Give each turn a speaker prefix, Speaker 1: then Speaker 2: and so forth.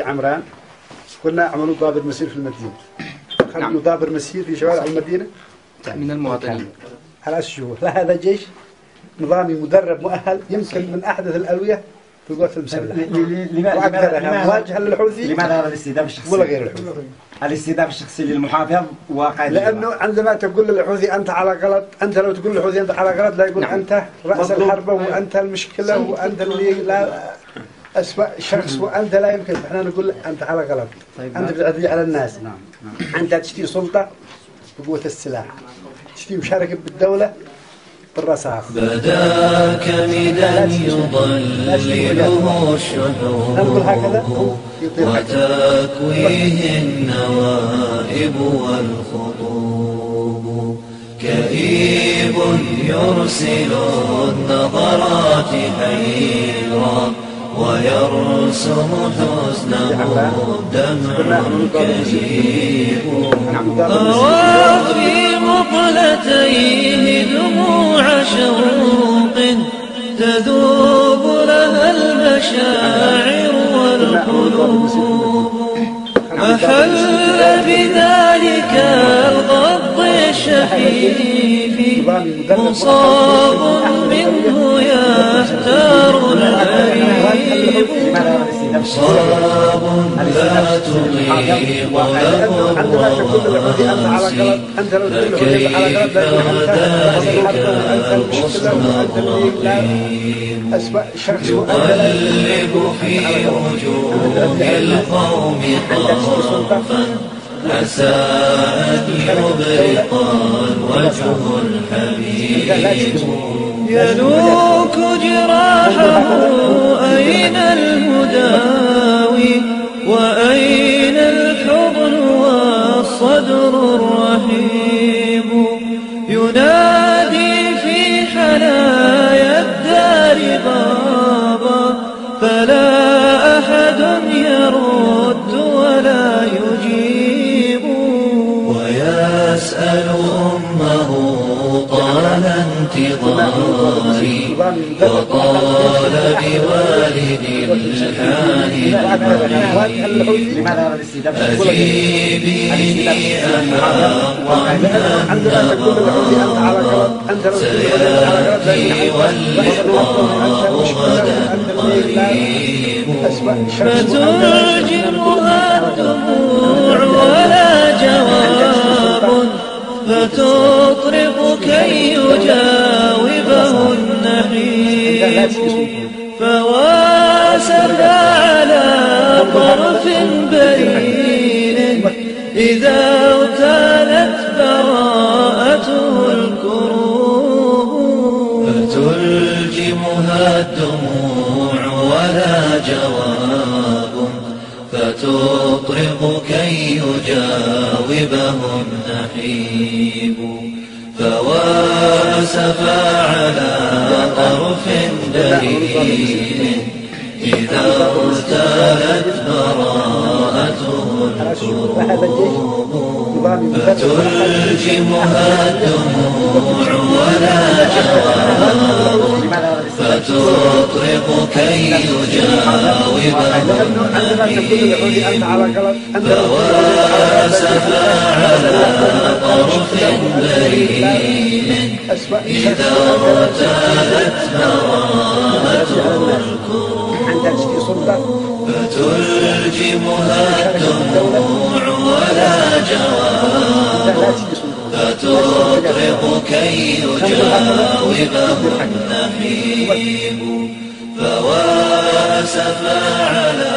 Speaker 1: عمران قلنا عملوا ضابط مسير في المدينة. عملوا ضابط مسير في شوارع المدينة
Speaker 2: من المواطنين
Speaker 1: على الشهور. لا هذا جيش نظامي مدرب مؤهل يمكن من أحدث الألوية في القوات المسلحة. وأكثرها مواجهة للحوثي.
Speaker 3: لماذا هذا الاستهداف الشخصي؟
Speaker 1: ولا غير الحوثي.
Speaker 3: الاستهداف الشخصي للمحافظ وقائد
Speaker 1: لأنه عندما تقول للحوثي أنت على غلط، أنت لو تقول للحوثي أنت على غلط لا يقول أنت رأس الحرب وأنت المشكلة وأنت اللي لا أسوأ شخص وأنت لا يمكن. احنا نقول أنت على غلط. طيب أنت بتعتدي على الناس. أنت تشتري سلطة بقوة السلاح، تشتري مشاركة بالدولة بالرصاص.
Speaker 4: بدا كمدا يضلله الشحوب وتكويه النوائب والخطوب، كئيب يرسل النظرات حيرا ويرسم حزنه الدمع كئيب، أرى في مقلتيه دموع شوق تذوب لها المشاعر والقلوب، أحل بذلك الغض الشفيف مصاب منه يحتار الغريب، صاب لا تطيق له فكيف ذلك الغصن الرقيب، يقلب في وجوه القوم طرفا عسى أن يبرق الوجه الحبيب، يلوك جراحه أين المداوي وأين الحضن والصدر الرحيب، ينادي في حنايا الدار بابا فلا أحد يرد ولا يجيب، ويسأل أمه طال انتظاري وطال بوالد الحان أجيبي أم حقا سيأتي واللقاء غدا قريب، فترجمها الدموع ولا جواب فتطرق كي يجاوبه النحيب، فواسف على طرف بريء إذا اغتالت براءته الكروب، فتلجمها الدموع ولا جواب فتطرق كي يجاوبه النحيب، فواسف على طرف بريء إذا اغتالت براءته الكروب، فتلجمها الدموع ولا جواب فتطرق كي يجاوبه النحيب، فواسف على طرف بريء إذا اغتالت براءته الكروب، فتلجمها الدموع ولا جواب فتطرق كي يجاوبه النحيب، فواسف على